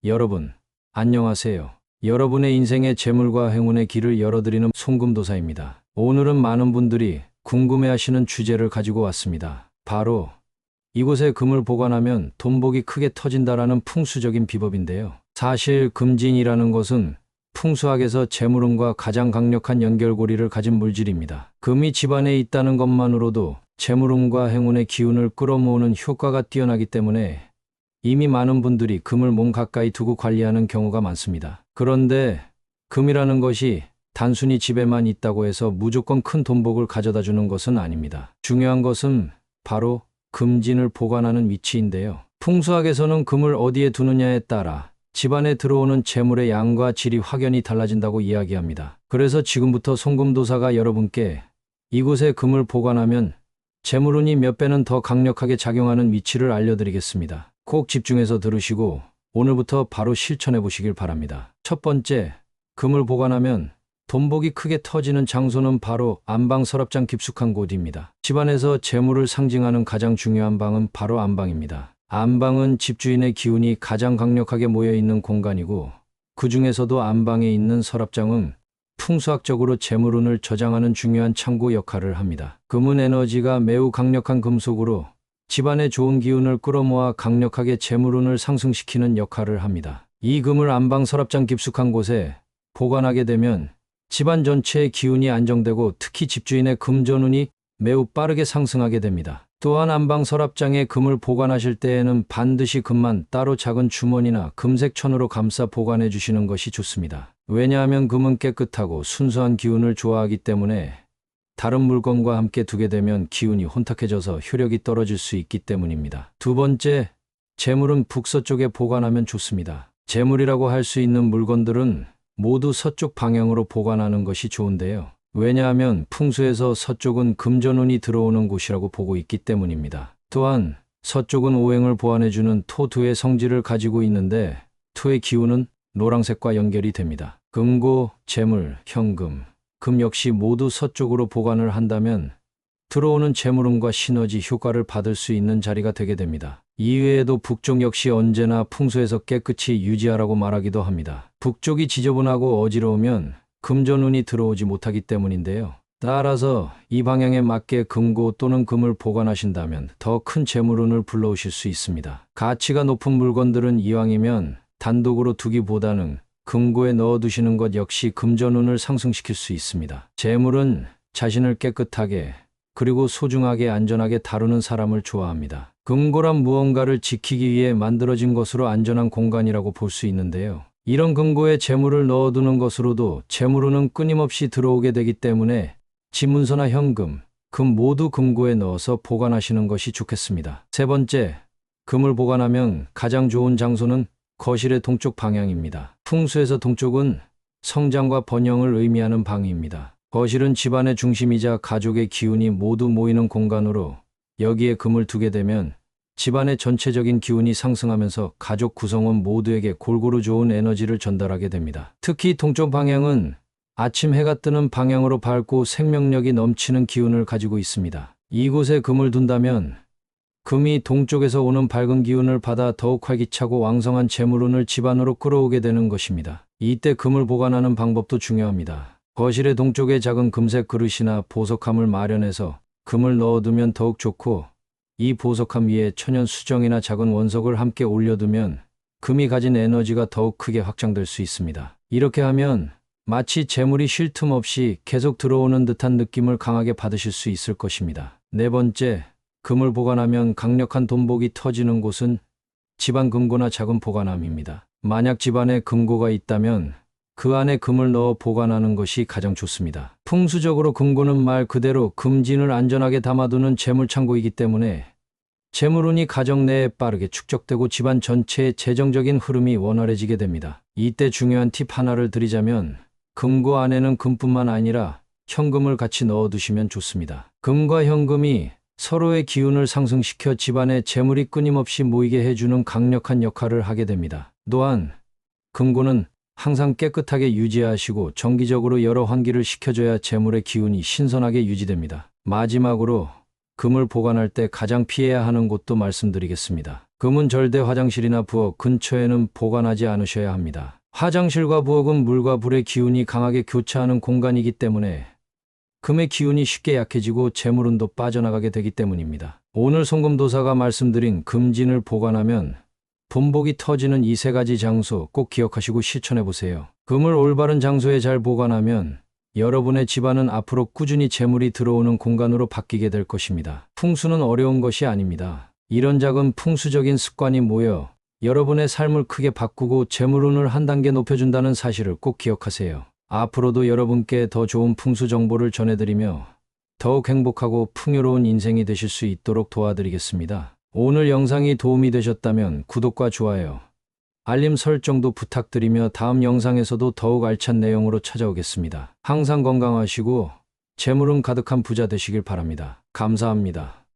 여러분, 안녕하세요. 여러분의 인생의 재물과 행운의 길을 열어드리는 송금도사입니다. 오늘은 많은 분들이 궁금해하시는 주제를 가지고 왔습니다. 바로 이곳에 금을 보관하면 돈복이 크게 터진다라는 풍수적인 비법인데요. 사실 금진이라는 것은 풍수학에서 재물운과 가장 강력한 연결고리를 가진 물질입니다. 금이 집안에 있다는 것만으로도 재물운과 행운의 기운을 끌어모으는 효과가 뛰어나기 때문에 이미 많은 분들이 금을 몸 가까이 두고 관리하는 경우가 많습니다. 그런데 금이라는 것이 단순히 집에만 있다고 해서 무조건 큰 돈복을 가져다 주는 것은 아닙니다. 중요한 것은 바로 금진을 보관하는 위치인데요. 풍수학에서는 금을 어디에 두느냐에 따라 집안에 들어오는 재물의 양과 질이 확연히 달라진다고 이야기합니다. 그래서 지금부터 송금도사가 여러분께 이곳에 금을 보관하면 재물운이 몇 배는 더 강력하게 작용하는 위치를 알려드리겠습니다. 꼭 집중해서 들으시고 오늘부터 바로 실천해 보시길 바랍니다. 첫 번째, 금을 보관하면 돈복이 크게 터지는 장소는 바로 안방 서랍장 깊숙한 곳입니다. 집안에서 재물을 상징하는 가장 중요한 방은 바로 안방입니다. 안방은 집주인의 기운이 가장 강력하게 모여 있는 공간이고 그 중에서도 안방에 있는 서랍장은 풍수학적으로 재물운을 저장하는 중요한 창고 역할을 합니다. 금은 에너지가 매우 강력한 금속으로 집안의 좋은 기운을 끌어모아 강력하게 재물운을 상승시키는 역할을 합니다. 이 금을 안방 서랍장 깊숙한 곳에 보관하게 되면 집안 전체의 기운이 안정되고 특히 집주인의 금전운이 매우 빠르게 상승하게 됩니다. 또한 안방 서랍장에 금을 보관하실 때에는 반드시 금만 따로 작은 주머니나 금색 천으로 감싸 보관해 주시는 것이 좋습니다. 왜냐하면 금은 깨끗하고 순수한 기운을 좋아하기 때문에 다른 물건과 함께 두게 되면 기운이 혼탁해져서 효력이 떨어질 수 있기 때문입니다. 두 번째, 재물은 북서쪽에 보관하면 좋습니다. 재물이라고 할 수 있는 물건들은 모두 서쪽 방향으로 보관하는 것이 좋은데요. 왜냐하면 풍수에서 서쪽은 금전운이 들어오는 곳이라고 보고 있기 때문입니다. 또한 서쪽은 오행을 보완해주는 토두의 성질을 가지고 있는데 토의 기운은 노란색과 연결이 됩니다. 금고, 재물, 현금, 금 역시 모두 서쪽으로 보관을 한다면 들어오는 재물운과 시너지 효과를 받을 수 있는 자리가 되게 됩니다. 이외에도 북쪽 역시 언제나 풍수에서 깨끗이 유지하라고 말하기도 합니다. 북쪽이 지저분하고 어지러우면 금전운이 들어오지 못하기 때문인데요. 따라서 이 방향에 맞게 금고 또는 금을 보관하신다면 더 큰 재물운을 불러오실 수 있습니다. 가치가 높은 물건들은 이왕이면 단독으로 두기보다는 금고에 넣어두시는 것 역시 금전운을 상승시킬 수 있습니다. 재물은 자신을 깨끗하게 그리고 소중하게 안전하게 다루는 사람을 좋아합니다. 금고란 무언가를 지키기 위해 만들어진 것으로 안전한 공간이라고 볼 수 있는데요. 이런 금고에 재물을 넣어두는 것으로도 재물운은 끊임없이 들어오게 되기 때문에 지문서나 현금, 금 모두 금고에 넣어서 보관하시는 것이 좋겠습니다. 세 번째, 금을 보관하면 가장 좋은 장소는 거실의 동쪽 방향입니다. 풍수에서 동쪽은 성장과 번영을 의미하는 방입니다. 거실은 집안의 중심이자 가족의 기운이 모두 모이는 공간으로 여기에 금을 두게 되면 집안의 전체적인 기운이 상승하면서 가족 구성원 모두에게 골고루 좋은 에너지를 전달하게 됩니다. 특히 동쪽 방향은 아침 해가 뜨는 방향으로 밝고 생명력이 넘치는 기운을 가지고 있습니다. 이곳에 금을 둔다면 금이 동쪽에서 오는 밝은 기운을 받아 더욱 활기차고 왕성한 재물운을 집안으로 끌어오게 되는 것입니다. 이때 금을 보관하는 방법도 중요합니다. 거실의 동쪽에 작은 금색 그릇이나 보석함을 마련해서 금을 넣어두면 더욱 좋고 이 보석함 위에 천연 수정이나 작은 원석을 함께 올려두면 금이 가진 에너지가 더욱 크게 확장될 수 있습니다. 이렇게 하면 마치 재물이 쉴 틈 없이 계속 들어오는 듯한 느낌을 강하게 받으실 수 있을 것입니다. 네 번째, 금을 보관하면 강력한 돈복이 터지는 곳은 집안 금고나 작은 보관함입니다. 만약 집안에 금고가 있다면 그 안에 금을 넣어 보관하는 것이 가장 좋습니다. 풍수적으로 금고는 말 그대로 금진을 안전하게 담아두는 재물창고이기 때문에 재물운이 가정 내에 빠르게 축적되고 집안 전체의 재정적인 흐름이 원활해지게 됩니다. 이때 중요한 팁 하나를 드리자면 금고 안에는 금뿐만 아니라 현금을 같이 넣어두시면 좋습니다. 금과 현금이 서로의 기운을 상승시켜 집안에 재물이 끊임없이 모이게 해주는 강력한 역할을 하게 됩니다. 또한 금고는 항상 깨끗하게 유지하시고 정기적으로 여러 환기를 시켜줘야 재물의 기운이 신선하게 유지됩니다. 마지막으로 금을 보관할 때 가장 피해야 하는 곳도 말씀드리겠습니다. 금은 절대 화장실이나 부엌 근처에는 보관하지 않으셔야 합니다. 화장실과 부엌은 물과 불의 기운이 강하게 교차하는 공간이기 때문에 금의 기운이 쉽게 약해지고 재물운도 빠져나가게 되기 때문입니다. 오늘 송금도사가 말씀드린 금진을 보관하면 본복이 터지는 이 세 가지 장소 꼭 기억하시고 실천해 보세요. 금을 올바른 장소에 잘 보관하면 여러분의 집안은 앞으로 꾸준히 재물이 들어오는 공간으로 바뀌게 될 것입니다. 풍수는 어려운 것이 아닙니다. 이런 작은 풍수적인 습관이 모여 여러분의 삶을 크게 바꾸고 재물운을 한 단계 높여준다는 사실을 꼭 기억하세요. 앞으로도 여러분께 더 좋은 풍수 정보를 전해드리며 더욱 행복하고 풍요로운 인생이 되실 수 있도록 도와드리겠습니다. 오늘 영상이 도움이 되셨다면 구독과 좋아요, 알림 설정도 부탁드리며 다음 영상에서도 더욱 알찬 내용으로 찾아오겠습니다. 항상 건강하시고 재물운 가득한 부자 되시길 바랍니다. 감사합니다.